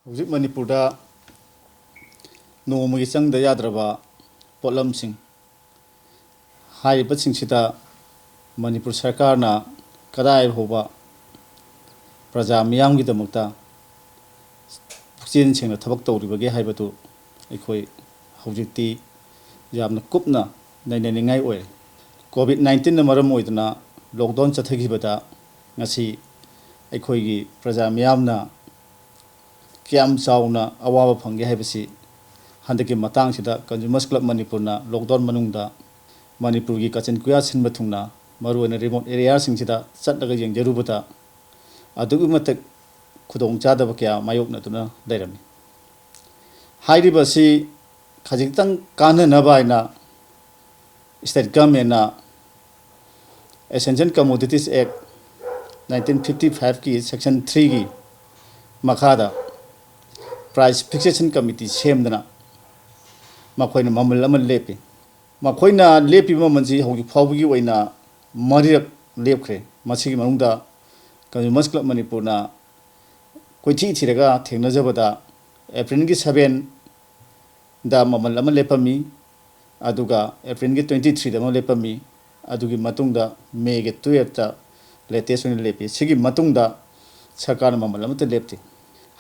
ꯍꯧꯖꯤꯛ ꯃꯅꯤꯄꯨꯔꯗ ꯅꯣꯡꯃꯒꯤ ꯆꯪꯗ ꯌꯥꯗ꯭ꯔꯕ ꯄꯣꯠꯂꯝꯁꯤꯡ ꯍꯥꯏꯔꯤꯕꯁꯤꯡꯁꯤꯗ ꯃꯅꯤꯄꯨꯔ ꯁꯔꯀꯥꯔꯅ ꯀꯗꯥꯏ ꯐꯥꯎꯕ ꯄ꯭ꯔꯖꯥ ꯃꯤꯌꯥꯝꯒꯤꯗꯃꯛꯇ ꯄꯨꯛꯆꯦꯜ ꯁꯦꯡꯅ ꯊꯕꯛ ꯇꯧꯔꯤꯕꯒꯦ ꯍꯥꯏꯕꯗꯨ ꯑꯩꯈꯣꯏ ꯍꯧꯖꯤꯛꯇꯤ ꯌꯥꯝꯅ ꯀꯨꯞꯅ ꯅꯩꯅꯅꯤꯡꯉꯥꯏ ꯑꯣꯏꯔꯦ꯫ ꯀꯣꯚꯤꯗ-19ꯅ ꯃꯔꯝ ꯑꯣꯏꯗꯨꯅ ꯂꯣꯛꯗꯥꯎꯟ ꯆꯠꯊꯈꯤꯕꯗ ꯉꯁꯤ ꯑꯩꯈꯣꯏꯒꯤ ꯄ꯭ꯔꯖꯥ ꯃꯤꯌꯥꯝꯅ ꯀꯌꯥꯝ ꯆꯥꯎꯅ ꯑꯋꯥꯕ ꯐꯪꯒꯦ ꯍꯥꯏꯕꯁꯤ ꯍꯟꯗꯛꯀꯤ ꯃꯇꯥꯡꯁꯤꯗ ꯀꯟꯖꯨꯃꯔꯁ ꯀ꯭ꯂꯕ ꯃꯅꯤꯄꯨꯔꯅ ꯂꯣꯛꯗꯥꯎꯟ ꯃꯅꯨꯡꯗ ꯃꯅꯤꯄꯨꯔꯒꯤ ꯀꯥꯆꯤꯟ ꯀꯣꯏꯌꯥ ꯁꯤꯟꯕ ꯊꯨꯡꯅ ꯃꯔꯨꯑꯣꯏꯅ ꯔꯤꯃꯣꯠ ꯑꯦꯔꯤꯌꯥꯁꯤꯡꯁꯤꯗ ꯆꯠꯂꯒ ꯌꯦꯡꯖꯔꯨꯕꯗ ꯑꯗꯨꯛꯀꯤ ꯃꯇꯤꯛ ꯈꯨꯗꯣꯡꯆꯥꯗꯕ ꯀꯌꯥ ꯃꯥꯌꯣꯛꯅꯗꯨꯅ ꯂꯩꯔꯝꯃꯤ꯫ ꯍꯥꯏꯔꯤꯕꯁꯤ ꯈꯖꯤꯛꯇꯪ ꯀꯥꯟꯅꯅꯕ ꯍꯥꯏꯅ ꯁ꯭ꯇꯦꯠ ꯒꯚꯔꯟꯃꯦꯟꯠꯅ ꯑꯦꯁꯦꯟꯁꯤꯌꯦꯜ ꯀꯃꯣꯗꯤꯇꯤꯁ ꯑꯦꯛ 1955ꯒꯤ ꯁꯦꯛꯁꯟ 3ꯒꯤ ꯃꯈꯥꯗ ꯄ꯭ꯔꯥꯏꯁ ꯐꯤꯛꯁꯦꯁꯟ ꯀꯃꯤꯇꯤ ꯁꯦꯝꯗꯅ ꯃꯈꯣꯏꯅ ꯃꯃꯜ ꯑꯃ ꯂꯦꯞꯄꯤ꯫ ꯃꯈꯣꯏꯅ ꯂꯦꯞꯄꯤꯕ ꯃꯃꯜꯁꯤ ꯍꯧꯖꯤꯛ ꯐꯥꯎꯕꯒꯤ ꯑꯣꯏꯅ 4ꯔꯛ ꯂꯦꯞꯈ꯭ꯔꯦ꯫ ꯃꯁꯤꯒꯤ ꯃꯅꯨꯡꯗ ꯀꯟꯖꯨꯃꯔꯁ ꯀ꯭ꯂꯕ ꯃꯅꯤꯄꯨꯔꯅ ꯀꯣꯏꯊꯤ ꯊꯤꯔꯒ ꯊꯦꯡꯅꯖꯕꯗ ꯑꯦꯄ꯭ꯔꯤꯜꯒꯤ 7ꯗ ꯃꯃꯜ ꯑꯃ ꯂꯦꯞꯄꯝꯃꯤ, ꯑꯗꯨꯒ ꯑꯦꯄ꯭ꯔꯤꯜꯒꯤ 23ꯗ ꯑꯃ ꯂꯦꯞꯄꯝꯃꯤ, ꯑꯗꯨꯒꯤ ꯃꯇꯨꯡꯗ ꯃꯦꯒꯤ 12ꯗ ꯂꯦꯇꯦꯁ ꯑꯣꯏꯅ ꯂꯦꯞꯄꯤ꯫ ꯁꯤꯒꯤ ꯃꯇꯨꯡꯗ ꯁꯔꯀꯥꯔꯅ ꯃꯃꯜ ꯑꯃꯠꯇ ꯂꯦꯞꯇꯦ꯫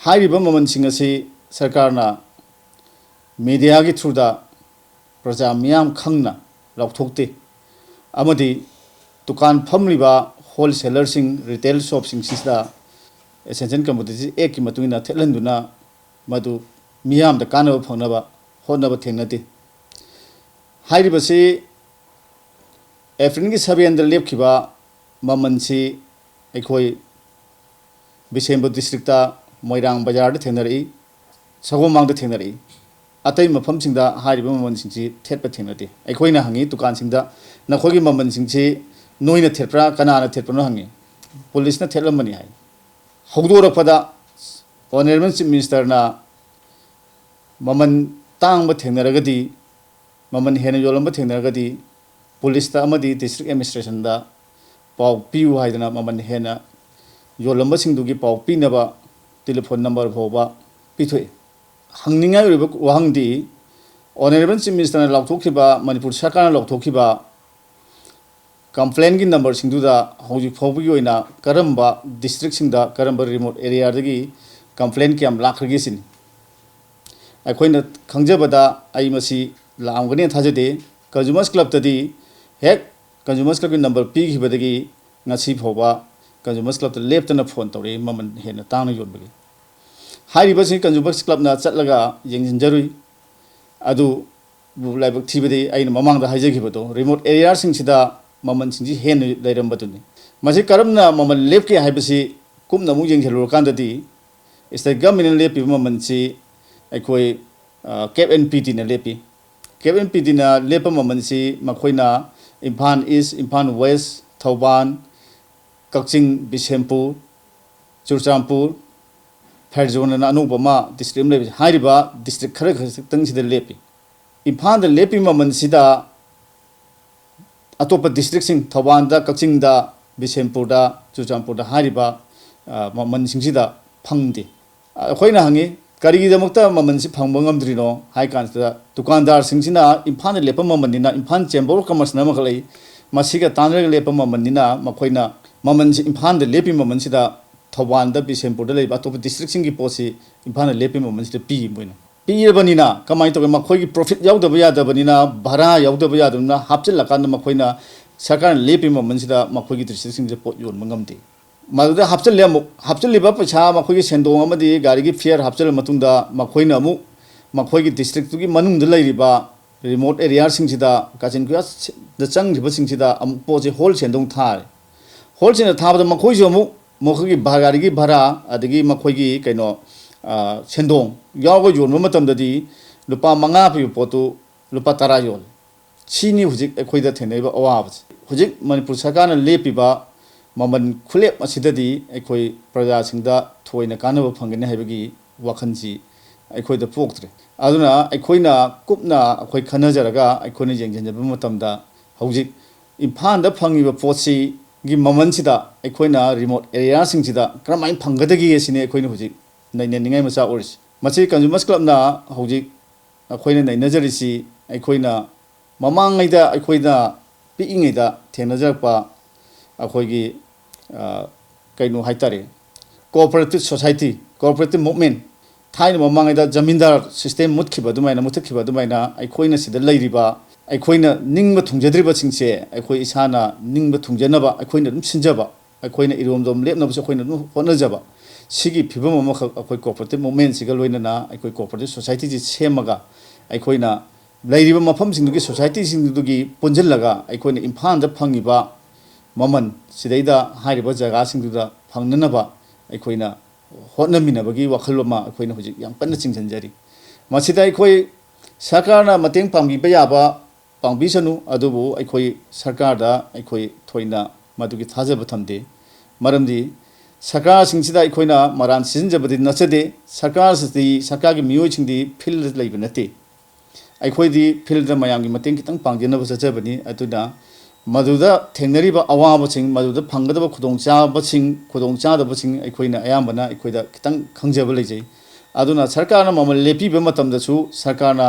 ꯍꯥꯏꯔꯤꯕ ꯃꯃꯜꯁꯤꯡ ꯑꯁꯤ ꯁꯔꯀꯥꯔꯅ ꯃꯤꯗꯤꯌꯥꯒꯤ ꯊ꯭ꯔꯨꯗ ꯄ꯭ꯔꯖꯥ ꯃꯤꯌꯥꯝ ꯈꯪꯅ ꯂꯥꯎꯊꯣꯛꯇꯦ, ꯑꯃꯗꯤ ꯗꯨꯀꯥꯟ ꯐꯝꯂꯤꯕ ꯍꯣꯜꯁꯦꯂꯔꯁꯤꯡ, ꯔꯤꯇꯦꯜ ꯁꯣꯞꯁꯤꯡꯁꯤꯗ ꯑꯦꯁꯦꯟꯁꯤꯌꯦꯜ ꯀꯃꯣꯗꯤꯇꯤꯁ ꯑꯦꯛꯀꯤ ꯃꯇꯨꯡ ꯏꯟꯅ ꯊꯦꯠꯍꯟꯗꯨꯅ ꯃꯗꯨ ꯃꯤꯌꯥꯝꯗ ꯀꯥꯟꯅꯕ ꯐꯪꯅꯕ ꯍꯣꯠꯅꯕ ꯊꯦꯡꯅꯗꯦ꯫ ꯍꯥꯏꯔꯤꯕꯁꯤ ꯑꯦꯄ꯭ꯔꯤꯜꯒꯤ 7ꯗ ꯂꯦꯞꯈꯤꯕ ꯃꯃꯜꯁꯤ ꯑꯩꯈꯣꯏ ꯕꯤꯁꯦꯝꯄꯨꯔ ꯗꯤꯁꯇ꯭ꯔꯤꯛꯇ ꯃꯣꯏꯔꯥꯡ ꯕꯖꯥꯔꯗ ꯊꯦꯡꯅꯔꯛꯏ, ꯁꯒꯣꯜꯃꯥꯡꯗ ꯊꯦꯡꯅꯔꯛꯏ꯫ ꯑꯇꯩ ꯃꯐꯝꯁꯤꯡꯗ ꯍꯥꯏꯔꯤꯕ ꯃꯃꯜꯁꯤꯡꯁꯤ ꯊꯦꯠꯄ ꯊꯦꯡꯅꯗꯦ꯫ ꯑꯩꯈꯣꯏꯅ ꯍꯪꯉꯤ ꯗꯨꯀꯥꯟꯁꯤꯡꯗ, ꯅꯈꯣꯏꯒꯤ ꯃꯃꯜꯁꯤꯡꯁꯤ ꯅꯣꯏꯅ ꯊꯦꯠꯄ꯭ꯔꯥ ꯀꯅꯥꯅ ꯊꯦꯠꯄꯅꯣ ꯍꯪꯉꯤ꯫ ꯄꯨꯂꯤꯁꯅ ꯊꯦꯠꯂꯝꯕꯅꯤ ꯍꯥꯏ꯫ ꯍꯧꯗꯣꯔꯛꯄꯗ ꯑꯣꯅꯔꯦꯕꯜ ꯆꯤꯐ ꯃꯤꯅꯤꯁꯇꯔꯅ ꯃꯃꯜ ꯇꯥꯡꯕ ꯊꯦꯡꯅꯔꯒꯗꯤ, ꯃꯃꯜ ꯍꯦꯟꯅ ꯌꯣꯜꯂꯝꯕ ꯊꯦꯡꯅꯔꯒꯗꯤ ꯄꯨꯂꯤꯁꯇ ꯑꯃꯗꯤ ꯗꯤꯁꯇ꯭ꯔꯤꯛ ꯑꯦꯗꯃꯤꯅꯤꯁꯇ꯭ꯔꯦꯁꯟꯗ ꯄꯥꯎ ꯄꯤꯌꯨ ꯍꯥꯏꯗꯅ ꯃꯃꯜ ꯍꯦꯟꯅ ꯌꯣꯜꯂꯝꯕꯁꯤꯡꯗꯨꯒꯤ ꯄꯥꯎ ꯄꯤꯅꯕ ꯇꯦꯂꯤꯐꯣꯟ ꯅꯝꯕꯔ ꯐꯥꯎꯕ ꯄꯤꯊꯣꯛꯏ꯫ ꯍꯪꯅꯤꯡꯉꯥꯏ ꯑꯣꯏꯕ ꯋꯥꯍꯪꯗꯤ ꯑꯣꯅꯔꯦꯕꯜ ꯆꯤꯐ ꯃꯤꯅꯤꯁꯇꯔꯅ ꯂꯥꯎꯊꯣꯛꯈꯤꯕ, ꯃꯅꯤꯄꯨꯔ ꯁꯔꯀꯥꯔꯅ ꯂꯥꯎꯊꯣꯛꯈꯤꯕ ꯀꯝꯄ꯭ꯂꯦꯟꯒꯤ ꯅꯝꯕꯔꯁꯤꯡꯗꯨꯗ ꯍꯧꯖꯤꯛ ꯐꯥꯎꯕꯒꯤ ꯑꯣꯏꯅ ꯀꯔꯝꯕ ꯗꯤꯁꯇ꯭ꯔꯤꯛꯁꯤꯡꯗ, ꯀꯔꯝꯕ ꯔꯤꯃꯣꯠ ꯑꯦꯔꯤꯌꯥꯗꯒꯤ ꯀꯝꯄ꯭ꯂꯦꯟ ꯀꯌꯥꯝ ꯂꯥꯛꯈ꯭ꯔꯒꯦ ꯁꯤꯅꯤ꯫ ꯑꯩꯈꯣꯏꯅ ꯈꯪꯖꯕꯗ ꯑꯩ ꯃꯁꯤ ꯂꯥꯛꯑꯝꯒꯅꯤ ꯊꯥꯖꯗꯦ꯫ ꯀꯟꯖꯨꯃꯔꯁ ꯀ꯭ꯂꯕꯇꯗꯤ ꯍꯦꯛ ꯀꯟꯖꯨꯃꯔꯁ ꯀ꯭ꯂꯕꯀꯤ ꯅꯝꯕꯔ ꯄꯤꯈꯤꯕꯗꯒꯤ ꯉꯁꯤ ꯐꯥꯎꯕ ꯀꯟꯖꯨꯃꯔꯁ ꯀ꯭ꯂꯕꯇ ꯂꯦꯞꯇꯅ ꯐꯣꯟ ꯇꯧꯔꯛꯏ ꯃꯃꯜ ꯍꯦꯟꯅ ꯇꯥꯡꯅ ꯌꯣꯟꯕꯒꯤ꯫ ꯍꯥꯏꯔꯤꯕꯁꯤ ꯀꯟꯖꯨꯃꯔꯁ ꯀ꯭ꯂꯕꯅ ꯆꯠꯂꯒ ꯌꯦꯡꯁꯤꯟꯖꯔꯨꯏ, ꯑꯗꯨꯕꯨ ꯂꯥꯏꯕꯛ ꯊꯤꯕꯗꯤ ꯑꯩꯅ ꯃꯃꯥꯡꯗ ꯍꯥꯏꯖꯈꯤꯕꯗꯣ ꯔꯤꯃꯣꯠ ꯑꯦꯔꯤꯌꯥꯁꯤꯡꯁꯤꯗ ꯃꯃꯜꯁꯤꯡꯁꯤ ꯍꯦꯟꯅ ꯂꯩꯔꯝꯕꯗꯨꯅꯤ꯫ ꯃꯁꯤ ꯀꯔꯝꯅ ꯃꯃꯜ ꯂꯦꯞꯀꯦ ꯍꯥꯏꯕꯁꯤ ꯀꯨꯞꯅ ꯑꯃꯨꯛ ꯌꯦꯡꯁꯤꯜꯂꯨꯔꯀꯥꯟꯗꯗꯤ ꯁ꯭ꯇꯦꯠ ꯒꯚꯔꯟꯃꯦꯟꯠꯅ ꯂꯦꯞꯄꯤꯕ ꯃꯃꯜꯁꯤ ꯑꯩꯈꯣꯏ ꯀꯦꯞ ꯑꯦꯟ ꯄꯤ ꯇꯤꯅ ꯂꯦꯞꯄꯤ꯫ ꯀꯦꯞ ꯑꯦꯟ ꯄꯤ ꯇꯤꯅ ꯂꯦꯞꯄ ꯃꯃꯜꯁꯤ ꯃꯈꯣꯏꯅ ꯏꯝꯐꯥꯜ ꯏꯁ, ꯏꯝꯐꯥꯜ ꯋꯦꯁ, ꯊꯧꯕꯥꯜ, ꯀꯛꯆꯤꯡ, ꯕꯤꯁꯦꯝꯄꯨꯔ, ꯆꯨꯔꯆꯥꯟꯄꯨꯔ, ꯐꯦꯔꯖꯣꯟ ꯑꯅ ꯑꯅꯧꯕ ꯑꯃ ꯗꯤꯁꯇ꯭ꯔꯤꯛ ꯑꯃ ꯂꯩꯕꯁꯤ, ꯍꯥꯏꯔꯤꯕ ꯗꯤꯁꯇ꯭ꯔꯤꯛ ꯈꯔ ꯈꯛꯇꯪꯁꯤꯗ ꯂꯦꯞꯄꯤ꯫ ꯏꯝꯐꯥꯜꯗ ꯂꯦꯞꯄꯤꯕ ꯃꯃꯜꯁꯤꯗ ꯑꯇꯣꯞꯄ ꯗꯤꯁꯇ꯭ꯔꯤꯛꯁꯤꯡ ꯊꯧꯕꯥꯜꯗ, ꯀꯛꯆꯤꯡꯗ, ꯕꯤꯁꯦꯝꯄꯨꯔꯗ, ꯆꯨꯔꯆꯥꯟꯄꯨꯔꯗ ꯍꯥꯏꯔꯤꯕ ꯃꯃꯜꯁꯤꯡꯁꯤꯗ ꯐꯪꯗꯦ꯫ ꯑꯩꯈꯣꯏꯅ ꯍꯪꯉꯤ ꯀꯔꯤꯒꯤꯗꯃꯛꯇ ꯃꯃꯜꯁꯤ ꯐꯪꯕ ꯉꯝꯗ꯭ꯔꯤꯅꯣ ꯍꯥꯏ ꯀꯥꯟꯁꯤꯗ ꯗꯨꯀꯥꯟꯗꯥꯔꯁꯤꯡꯁꯤꯅ ꯏꯝꯐꯥꯜꯗ ꯂꯦꯞꯄ ꯃꯃꯜꯅꯤꯅ, ꯏꯝꯐꯥꯜ ꯆꯦꯝꯕꯔ ꯑꯣꯐ ꯀꯃꯔꯁꯅ ꯑꯃꯈꯛ ꯂꯩ, ꯃꯁꯤꯒ ꯇꯥꯟꯅꯔꯒ ꯂꯦꯞꯄ ꯃꯃꯜꯅꯤꯅ ꯃꯈꯣꯏꯅ ꯃꯃꯜꯁꯤ ꯏꯝꯐꯥꯜꯗ ꯂꯦꯞꯄꯤ ꯃꯃꯜꯁꯤꯗ ꯊꯧꯕꯥꯜꯗ, ꯕꯤꯁꯦꯝꯄꯨꯔꯗ ꯂꯩꯕ ꯑꯇꯣꯞꯄ ꯗꯤꯁꯇ꯭ꯔꯤꯛꯁꯤꯡꯒꯤ ꯄꯣꯠꯁꯤ ꯏꯝꯐꯥꯜꯗ ꯂꯦꯞꯄꯤ ꯃꯃꯜꯁꯤꯗ ꯄꯤ꯫ ꯃꯣꯏꯅ ꯄꯤꯔꯕꯅꯤꯅ ꯀꯃꯥꯏꯅ ꯇꯧꯒꯦ, ꯃꯈꯣꯏꯒꯤ ꯄ꯭ꯔꯣꯐꯤꯠ ꯌꯥꯎꯗꯕ ꯌꯥꯗꯕꯅꯤꯅ, ꯚꯔꯥ ꯌꯥꯎꯗꯕ ꯌꯥꯗꯕꯅꯤꯅ ꯍꯥꯞꯆꯤꯜꯂꯀꯥꯟꯗ ꯃꯈꯣꯏꯅ ꯁꯔꯀꯥꯔꯅ ꯂꯦꯞꯄꯤ ꯃꯃꯜꯁꯤꯗ ꯃꯈꯣꯏꯒꯤ ꯗꯤꯁꯇ꯭ꯔꯤꯛꯁꯤꯡꯁꯤꯗ ꯄꯣꯠ ꯌꯣꯟꯕ ꯉꯝꯗꯦ꯫ ꯃꯗꯨꯗ ꯍꯥꯞꯆꯤꯜꯂꯦ, ꯑꯃꯨꯛ ꯍꯥꯞꯆꯤꯜꯂꯤꯕ ꯄꯩꯁꯥ, ꯃꯈꯣꯏꯒꯤ ꯁꯦꯟꯗꯣꯡ ꯑꯃꯗꯤ ꯒꯥꯔꯤꯒꯤ ꯐꯤꯌꯔ ꯍꯥꯞꯆꯤꯜꯂ ꯃꯇꯨꯡꯗ ꯃꯈꯣꯏꯅ ꯑꯃꯨꯛ ꯃꯈꯣꯏꯒꯤ ꯗꯤꯁꯇ꯭ꯔꯤꯛꯇꯨꯒꯤ ꯃꯅꯨꯡꯗ ꯂꯩꯔꯤꯕ ꯔꯤꯃꯣꯠ ꯑꯦꯔꯤꯌꯥꯁꯤꯡꯁꯤꯗ, ꯀꯥꯆꯤꯟ ꯀꯣꯏꯌꯥꯗ ꯆꯪꯈꯤꯕꯁꯤꯡꯁꯤꯗ ꯑꯃꯨꯛ ꯄꯣꯠꯁꯤ ꯍꯣꯜꯁꯦꯜꯗ ꯑꯃꯨꯛ ꯊꯥꯔꯦ꯫ ꯍꯣꯜꯁꯦꯜꯗ ꯊꯥꯕꯗ ꯃꯈꯣꯏꯁꯨ ꯑꯃꯨꯛ ꯃꯈꯣꯏꯒꯤ ꯒꯥꯔꯤꯒꯤ ꯚꯔꯥ ꯑꯗꯒꯤ ꯃꯈꯣꯏꯒꯤ ꯁꯦꯟꯗꯣꯡ ꯌꯥꯎꯔꯒ ꯌꯣꯟꯕ ꯃꯇꯝꯗꯗꯤ ꯂꯨꯄꯥ 5 ꯄꯤꯕ ꯄꯣꯠꯇꯨ ꯂꯨꯄꯥ 10 ꯌꯣꯜꯂꯦ꯫ ꯁꯤꯅꯤ ꯍꯧꯖꯤꯛ ꯑꯩꯈꯣꯏꯗ ꯊꯦꯡꯅꯔꯤꯕ ꯑꯋꯥꯕꯁꯤ꯫ ꯍꯧꯖꯤꯛ ꯃꯅꯤꯄꯨꯔ ꯁꯔꯀꯥꯔꯅ ꯂꯦꯞꯄꯤꯕ ꯃꯃꯜ ꯈꯨꯂꯦꯞ ꯑꯁꯤꯗꯗꯤ ꯑꯩꯈꯣꯏ प्रजासिंदा थोइना कानब फंगने हैबगी वखनसी अखोइदा पोक्तरे अदुना अखोइना कुपना अखोइ खनजरगा अखोइना येंजनजब मतमदा हौजिक इम्फालदा फंगिबा पोटसी गी ममनसिदा अखोइना रिमोट एरिया सिंगसिदा क्रमाइन फंगदगी एसिने अखोइना हौजिक नैननिंगाई मचा ओरिस मची कंज्यूमर्स क्लब ना हौजिक अखोइना नैनजरिसी अखोइना ममांगैदा अखोइना पिइंगैदा थेनजरपा अखोइगी कइनो हाइतारे कोऑपरेटिव सोसाइटी कोऑपरेटिव मूवमेंट थाइन ममांगैदा जमींदार सिस्टम मुत्खिबदुमाइना मुत्खिबदुमाइना अखोइना सिदा लैरिबा अखोइना निंगबा थुंजद्रिबा सिंगसे अखोइ इसाना निंगबा थुंजनबा अखोइना दुम सिंजबा अखोइना इरोमदोम लेपनबसे अखोइना दुम होनजबा सिगी फिबम अमख अखोइ कोऑपरेटिव मूवमेंट सिगा लोइनना अखोइ कोऑपरेटिव सोसाइटी जी सेमगा अखोइना लैरिबा मफम सिंगदुगी सोसाइटी सिंगदुगी पुंजलगा अखोइना इम्फालदा फंगिबा ममन सिदैदा हारिबा जगह सिंगदुदा फंगननबा अखोइना होटनमिनबगी वखलमा अखोइना हुजिक याम कन्ना चिंगजनजरी मसिदा अखोइ सरकारना मतेंग पांगिबा याबा पांबिसनु अदुबु अखोइ सरकारदा अखोइ थोइना मदुगी थाजब थमदे मरमदी सरकार सिंगसिदा अखोइना मरान सिजनजबदि नचदे सरकारगी मियोइ सिंगदि फील्ड लैब नते अखोइदि फील्ड मयामगी मतेंग कितंग पांगजेनब चचबनि अदुना मदुदा थेंगनरिबा अवाबसिंग मदुदा फंगदब खुदोंचादबसिंग अखोइना अयामबना अखोइदा कितंग खंगजब लैजै अदुना सरकारना ममल लेपिबा मतमदसु सरकारना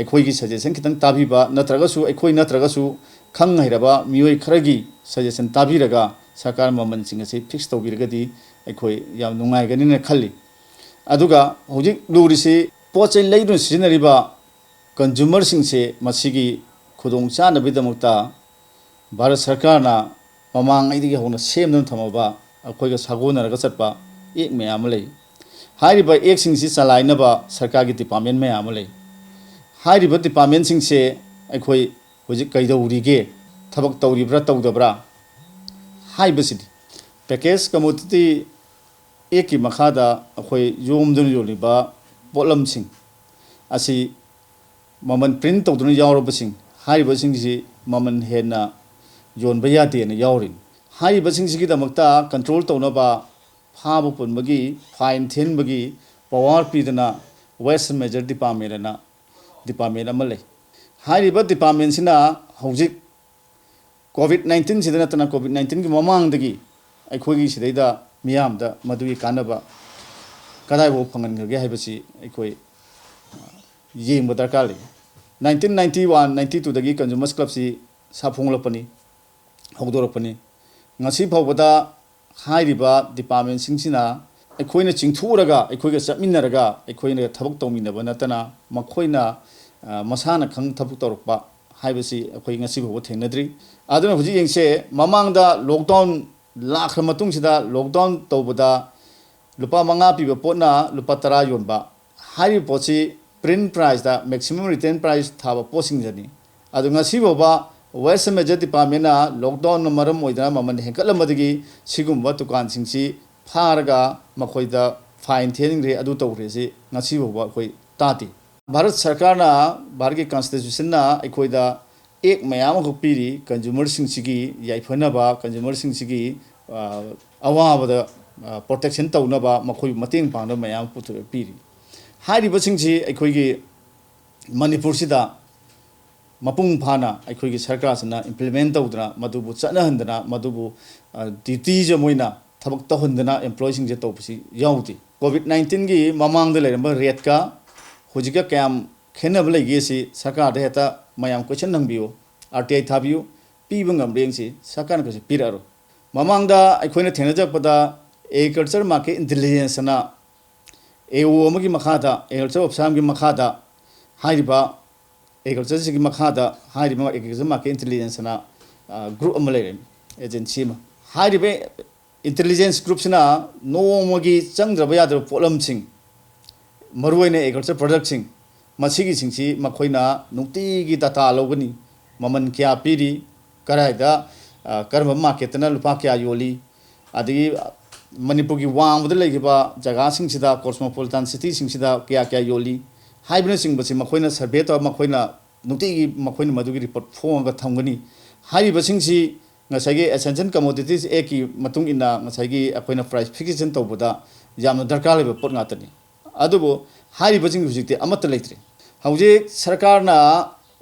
अखोइगी सजेशन कितंग ताबिबा नत्रगसु अखोइ नत्रगसु खंग हैरबा मियोइ खरगी सजेशन ताबिरगा सरकार ममल सिंग असे फिक्स तौबिरगदि अखोइ याम नुंगाइगनिना खल्ली अदुगा होजिक लुरिसि पोचै लैदुन सिजनरिबा कंज्यूमर सिंगसे मसिगी खुदोंचानबिदमक्ता भारत सरकारना ममांगैदि होना सेमदन थमबा अखोइगा सागोनरगा चटपा एक मयाम लै हारिबा एक सिंगसि चलाइनबा सरकारगी डिपार्टमेंट मयाम लै हारिबा डिपार्टमेंट सिंगसे अखोइ होजिक कैदौरिगे थबक तौरिब्रा तौदब्रा हाइबसिदि पैकेज कमोडिटी एक की मखादा अखोइ योमदुन योलिबा पोटलमसिंग असि ममन प्रिंट तौदुन यावरबसिंग हारिबसिंगसि ममन हेना योनबा यादेना यावरिन हारिबसिंगसिगिदमक्ता कंट्रोल तौनबा फाबु पुनबगी फाइन थेनबगी पावर पीदना वेस्ट मेजर डिपार्टमेंट अमा लै हारिबा डिपार्टमेंट सिना हौजिक कोविड-19 सिदा नतना कोविड-19 की ममांगदगी अखोइगी सिदैदा मियामदा मदुगी कानबा कदाइबो फंगनगगे हाइबसि अखोइ येंब दरकार लै 1991-92 दगी कंज्यूमर्स क्लब सि साफोंगलपनी हौदोरपनी ngasi phawbada hairiba department singchina aikoina chingthuraga aikoiga chapminaraga aikoina thabak tawminaba natana makhoina masana khang thabuk tawrukpa haibasi akoi ngasi bhaw thengnadri aduna huji yengse mamangda lockdown lakhra matung sida lockdown tawbada lupa manga piba potna lupa 10 yonba hari pochi print price da maximum return price thaba posing jani adu ngasi bhawa West Major Department na lockdown na maram oidana maman hengkalamadi sigumba tukan singsi pharaga makoida fine thening re adu tawre si ngasi boba koi tati Bharat Sarkar na Bharati Constitution na akoida ek mayam ko piri consumer singsigi yaifana ba consumer singsigi awaba da protection tawna ba makoi mating pangna mayam putu piri hari ba singsi akoigi Manipur sida mapung phana aikoigi sarkar sana implement tawdna madubu chana handana madubu duty je moina thabak ta handana employees sing je tawpsi yaudi covid-19 gi mamang de leramba rate ka hojika kam khenab legi si sarkar de heta mayam question nangbiyo RTI thabiyo pibangam rengsi sarkar ko si piraro mamang da aikoina thenajak pada agriculture market intelligence na AO amagi makhada agriculture officer gi makhada haiba agriculture sigi makhada hairiba agriculture market intelligence na group amalere agency ma hairiba intelligence group sina nomogi changdraba yadra polam sing maruine agriculture product sing masigi singsi makhoina nukti gi data logani maman kya piri karaida karma market na lupa kya yoli adi manipur gi wang bada legiba jaga sing sida cosmopolitan city sing sida kya yoli हाइबना सिंग बसी मखोइना सर्वे तो मखोइना नुतिगी मखोइना मदुगी report फोंगा थंगनी हाइबा सिंगसी ngसाइगी essential commodities ए की मतुंग इना ngसाइगी अखोइना price fixation तौबदा यामना दरकार लेबा pot ngaतनी अदुबो हाइबा सिंग हुजिते अमत लेत्रे हौजे सरकारना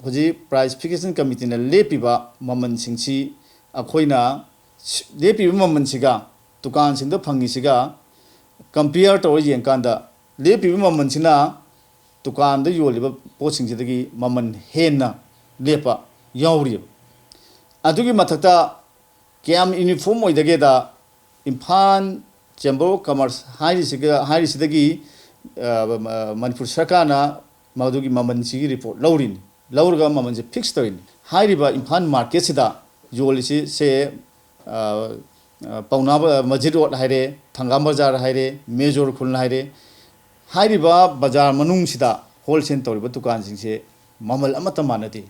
हुजि price fixation committee ना लेपिबा ममन सिंगसी अखोइना लेपिबा ममन सिगा दुकान सिंग द फंगी सिगा कंपेयर तौर येंकांदा लेपिबि ममनसिना दुकान योलिबा पोतसिंगसिदगी ममन हेन्ना लेपा यावरि अदुगी मथक्ता क्याम यूनिफॉर्म ओइदगेदा इम्फाल चेंबर ऑफ कॉमर्स हाइरिसिदगी मनपुर सरकारना मदुगी ममनसिगी रिपोर्ट लौरिन लौरगा ममनसे फिक्स तौरिन हाइरिबा इम्फाल मार्केट सिदा योलिसि से पौना मस्जिद रोड हाइरे थंगाम बाजार हाइरे मेजोर खुल हाइरे हाइरिबा बाजार मनुंग सिदा होलसेल तौरिबा दुकान सिंगसे ममल अमत मानती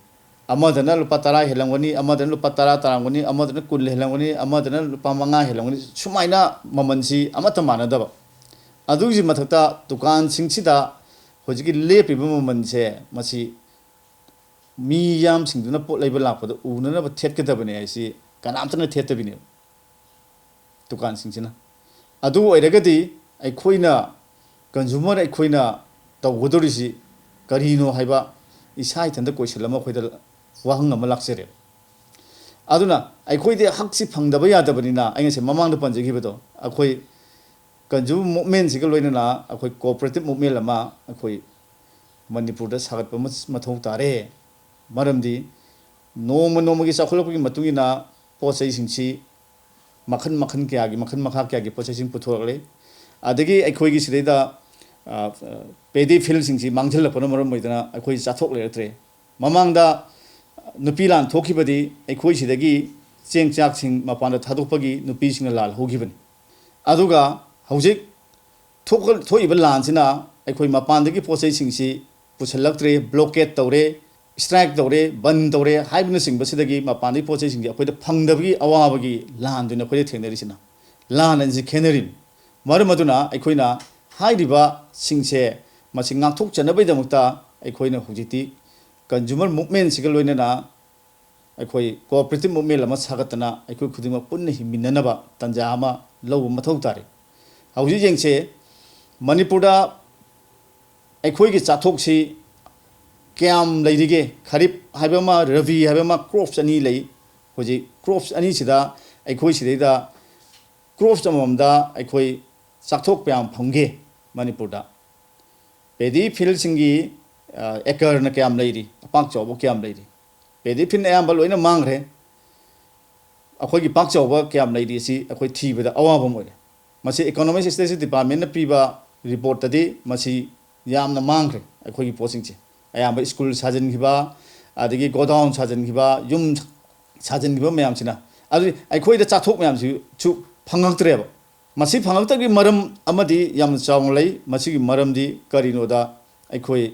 अमदना लुपा 10 हेलंगनी अमदना लुपा 10 तारंगनी अमदना कुल हेलंगनी अमदना लुपा 5 हेलंगनी सुमाइना ममनसी अमत मानदब अदुगी मथक्ता दुकान सिंगसिदा होजिकी लेपिबा ममनसे मसी मी याम सिंगदुना पोट लेबा लापद उननब थेटकदबने आइसी कनामतना थेटबिने दुकान सिंगसिना अदु ओइरगदी अखोइना कंज्यूमर अखोइना तौगदोरिसी करिनो हाइबा इसा इथंद कोइसलमा खोइदा वाहंग अमा लाक्सरे अदुना अखोइदे हक्सि फंगदबा यादबनिना अइसे ममांग पंजगिबदो अखोइ कंज्यूमर मूवमेंट सिग लोइना अखोइ कोऑपरेटिव मूवमेंट अमा अखोइ मणिपुर दा सागतपा मथौ तारे मरमदी नोमगी चाखलपगी मतुंगिना पोचै सिंगसी मखन मखन क्यागी मखन मखा क्यागी पोचै सिंग पुथोरले अदगी अखोइगी सिदैदा पेडी फिल्ड सिंगसी मांगजलपन मरम मैदना अखोइ चाथोक लेरत्रे ममांगदा नुपी लान थोखिबदी अखोइ सिदगी चेंग चाक सिंग मपान थादोकपगी नुपी सिंग लाल होगिबनी अदुगा हौजिक थोइबा लानसिना अखोइ मपानदगी पोचै सिंगसी पुछलक्त्रे ब्लॉकेट तौरे स्ट्राइक तौरे बंद तौरे हाइबन सिंगबसिदगी मपानदगी पोचै सिंग अखोइदा फंगदबगी अवाबगी लानदुना अखोइ थेंनरिसिना लान अनजि खेनरिन मरम अदुना अखोइना हाइरिबा सिंगसे मसि ngathok chanabaidamakta अखोइना हुजिति कंज्यूमर मूवमेंट सिग लोइना अखोइ कोऑपरेटिव मूवमेंट अमा सागतना अखोइ खुदिमा पुन्ना हिमिननबा तंजा अमा लौ मथौ तारे हौजि जेंगसे मणिपुरदा अखोइगी चाथोकसि क्याम लैरिगे खरीफ हाइबमा रवि हाइबमा क्रॉप्स अनि लै हुजि क्रॉप्स अनि सिदा अखोइ सिदैदा क्रॉप्स अममदा अखोइ चाथोक प्याम फंगे मणिपुरदा पेडी फील्ड सिंगी एकर न क्याम लैरि पाक चौब क्याम लैरि पेडी फील्ड अयाम लोइना मांगरे अखोइगी पाक चौब क्याम लैरि सि अखोइ थीबदा अवाबम ओइरे मसि इकोनॉमिक स्टेटिस्टिक्स डिपार्टमेंट न पीबा रिपोर्ट तदी मसि यामना मांगरे अखोइगी पोसिंगसे अयाम स्कूल साजनखिबा अदगी गोडाउन साजनखिबा युम साजनखिबा मयामसिना अदि अखोइदा चाथोक मयामसि छु फंगक्तरेबा मसी फंगक्तगी मरम अमदी याम चाउंग लै मसीगी मरमदी करिनोदा अखोइ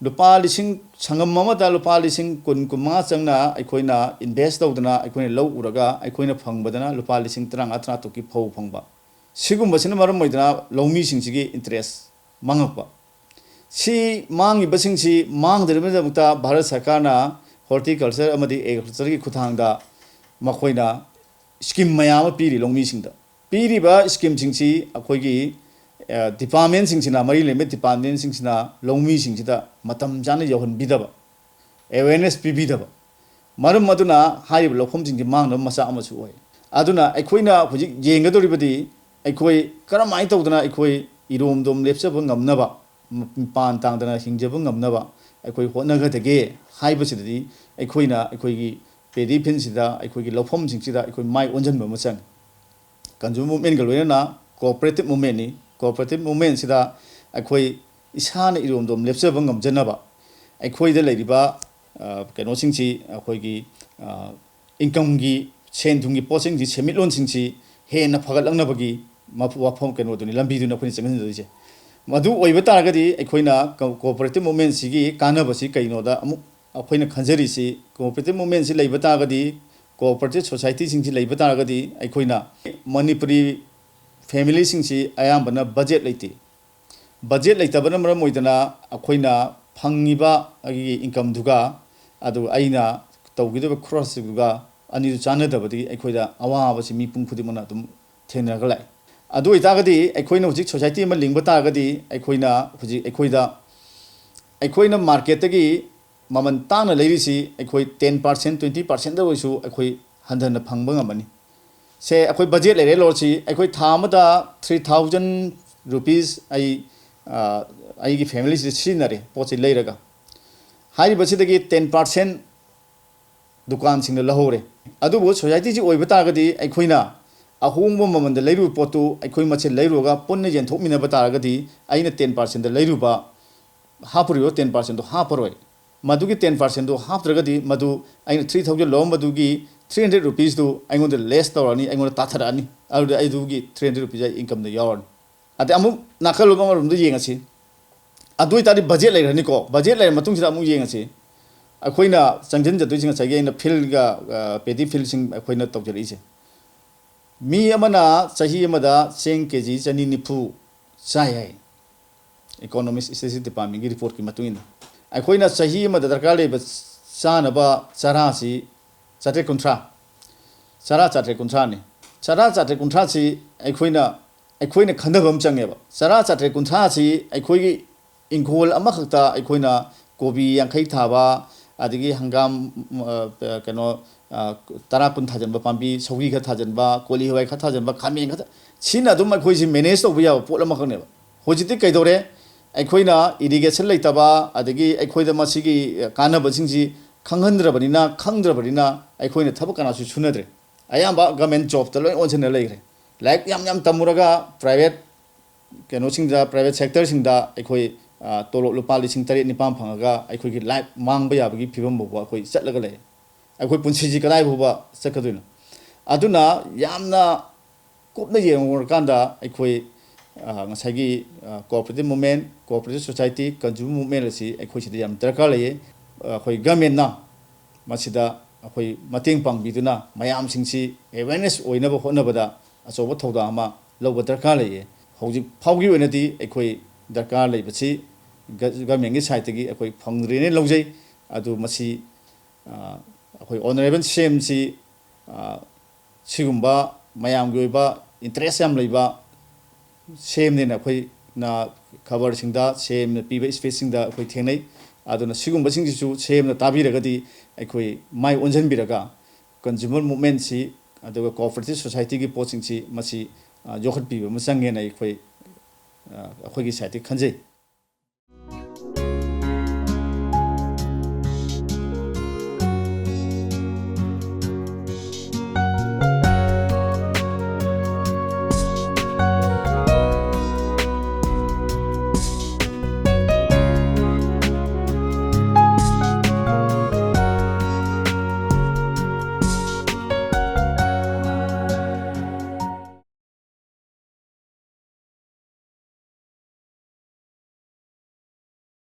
लुपा लिसिंग संगम ममदा लुपा लिसिंग कुन चंगना अखोइना इन्वेस्ट तौदना अखोइना लौ उरगा अखोइना फंगबदना लुपा लिसिंग 30 तुकी फौ फंगबा सिगुम्बसिना मरम मैदना लौमी सिंगसिगी इंटरेस्ट मांगपा सी मांगी बसिंगसी मांगदरमदमता भारत सरकारना हॉर्टिकल्चर अमदी एग्रीकल्चर की खुथांगदा मखोइना स्कीम मयाम पीरी लौमी सिंगदा पीरीबा स्कीम सिंगसी अखोइगी डिपार्टमेंट सिंगसिना मरी लेमे डिपार्टमेंट सिंगसिना लौमी सिंगसिदा मतम जाना यौहन बिदबा अवेयरनेस पीबीदबा मरम मदुना हाइब लौखम सिंगि मांगन मसा अमसु ओय अदुना अखोइना हुजिक येंगदोरिबदी अखोइ करमाइ तौदना अखोइ इरोमदोम लेपसब ngamnaba पान तांगदना हिंजब ngamnaba अखोइ होनगदगे हाइबसिदि अखोइना अखोइगी पेडी फिनसिदा अखोइगी लौफम सिंगसिदा अखोइ माइ ओनजन बमसंग कंज्यूमर मूवमेंट गलोइना कोऑपरेटिव मूवमेंट नि कोऑपरेटिव मूवमेंट सिदा अखोइ इसाना इरोमदोम लेपसब ngamjanaba अखोइदा लैरिबा कनो सिंगसि अखोइगी इनकम गी सेंथुंगी पोसिंग जी सेमिटलोन सिंगसि हेना फगलंगनबगी वाफम कनो दुनि लंबीदुना अखोइ चंगनदिसे मधु ओइबा तारगदी अखोइना कोऑपरेटिव मूवमेंट सिगी कानबसि कइनोदा अमु अखोइना खंजरिसि कोऑपरेटिव मूवमेंट सि लैबा तारगदी कोऑपरेटिव सोसाइटी सिंगसि लैबा तारगदी अखोइना मणिपुरी फैमिली सिंगसि अयामबना बजेट लैति बजेट लैतबना मरम ओइदना अखोइना फंगिबा अगी इनकम दुगा अदु आइना तौगिदबा क्रॉस दुगा अनि चानदबदी अखोइदा अवाबसि मी पुं खुदिमना तुम थेनरगा लाइ अदु इतागदी अखोइना हुजिक सोसाइटी म लिंग बतागदी अखोइना हुजिक अखोइना मार्केट तगी ममन तांग लैरिसि अखोइ 10% 20% दवसु अखोइ हंधन फंगबा ngमनि से अखोई बजेट लेरे लोड सी अखोई था अमदा 3000 रुपीस आई की फैमिली से सिनरे पोची लेरगा हाई बसीदगी 10% दुकान सिंह लहोरे अदुबो सोसाइटी जी ओइब तारगदी अखोइना अहोंग ममंद लेरु पोतु अखोइ मचे लेरुगा पुन्ने जेंथोकमिना बतारगदी अइना 10% लेरुबा हापुरियो 10% हापरोय मधुगी 10% दो हापद्रगदी मधु अइना 3000 लो मधुगी 300 रुपीस दो अइगोंद लेस तौरानी अइगोंद ताथरानी अदु अइदुगी 300 रुपीस इनकम द यावरन अते अमु नाखल अमरुम द येंगसी अदुइ तारि बजेट लेरनिको बजेट लेर मतुंग सिदा अमु येंगसी अखोइना चंगजन जतुइसिंग चाइगे इन फील्डगा पेडी फील्डसिंग अखोइना तौजरिसे मी अमना चाही अमदा चेंग केजी चनी निफु चाय इकोनॉमिक्स स्टेटिस्टिक्स डिपार्टमेंट की रिपोर्ट की मतुइना अखोइना चाही अमदा दरकार लेब चानबा चरासी चाटे कुंट्रा चरा चाटे कुंट्रा ने चरा चाटे कुंट्रा सी अखोइना खंदबम चंगेबा चरा चाटे कुंट्रा सी अखोइगी इंखोल अमखता अखोइना कोबी यांखै थाबा अदगी हंगाम कनो तरा कुन थाजनबा पांबी सौगी ख थाजनबा कोली हवाई ख थाजनबा खामें ख सिना दुम अखोइसि मैनेज तौबा याव पोट अमा खनेबा होजिति कैदोरे अखोइना इरिगेशन लेतबा अदगी अखोइदा मसिगी कानबसिंगसि खंगहंद्रबनिना खंगद्रबनिना अखोइना थबक कनासु सुनद्रे अयाबा गवर्नमेंट जॉब त लोय ओनसन लेग्रे लाइक याम तमुरगा प्राइवेट कनो सिंगदा प्राइवेट सेक्टर सिंगदा अखोइ तोलो लुपा लिसिंग तरे निपाम फंगा अखोइगी लाइफ मांगबा याबगी फिबम बोबा अखोइ चटलगा ले अखोइ पुंसिजी कदाइ बोबा चकदुना अदुना यामना कुपना येंगोरकांदा अखोइ ngसाइगी cooperative movement cooperative society consumer movement असी अखोइ सिदा याम दरकार लये अखोइ गवर्नमेंट ना मसिदा अखोइ मतेंग पांगबिदुना मयाम सिंगसी अवेयरनेस ओइनबा होनबदा अचोबा थौदा अमा लौबा दरकार लये हौजि फावगी ओइनदी अखोइ दरकार लेबसी गवर्नमेंट की साइड की अखोइ फंगद्रेने लौजै अदु मसी अखोइ ऑनरेबल सेम सी सिगुम्बा मयाम की ओइबा इंटरेस्ट याम लैबा सेम ने अखोइ ना खबर सिंगदा सेम ने पीबा स्पेस सिंगदा अखोइ थेंनै अदुना सिगुम्बा सिंगसिसु सेम ने ताबिरगदी अखोइ माइ ओनजनबिरगा कंज्यूमर मूवमेंट सी अदुगा कोऑपरेटिव सोसाइटी की पोचिंग सी मसी जोखत पीबा मसंगेना अखोइ अखोइगी साइड खंजै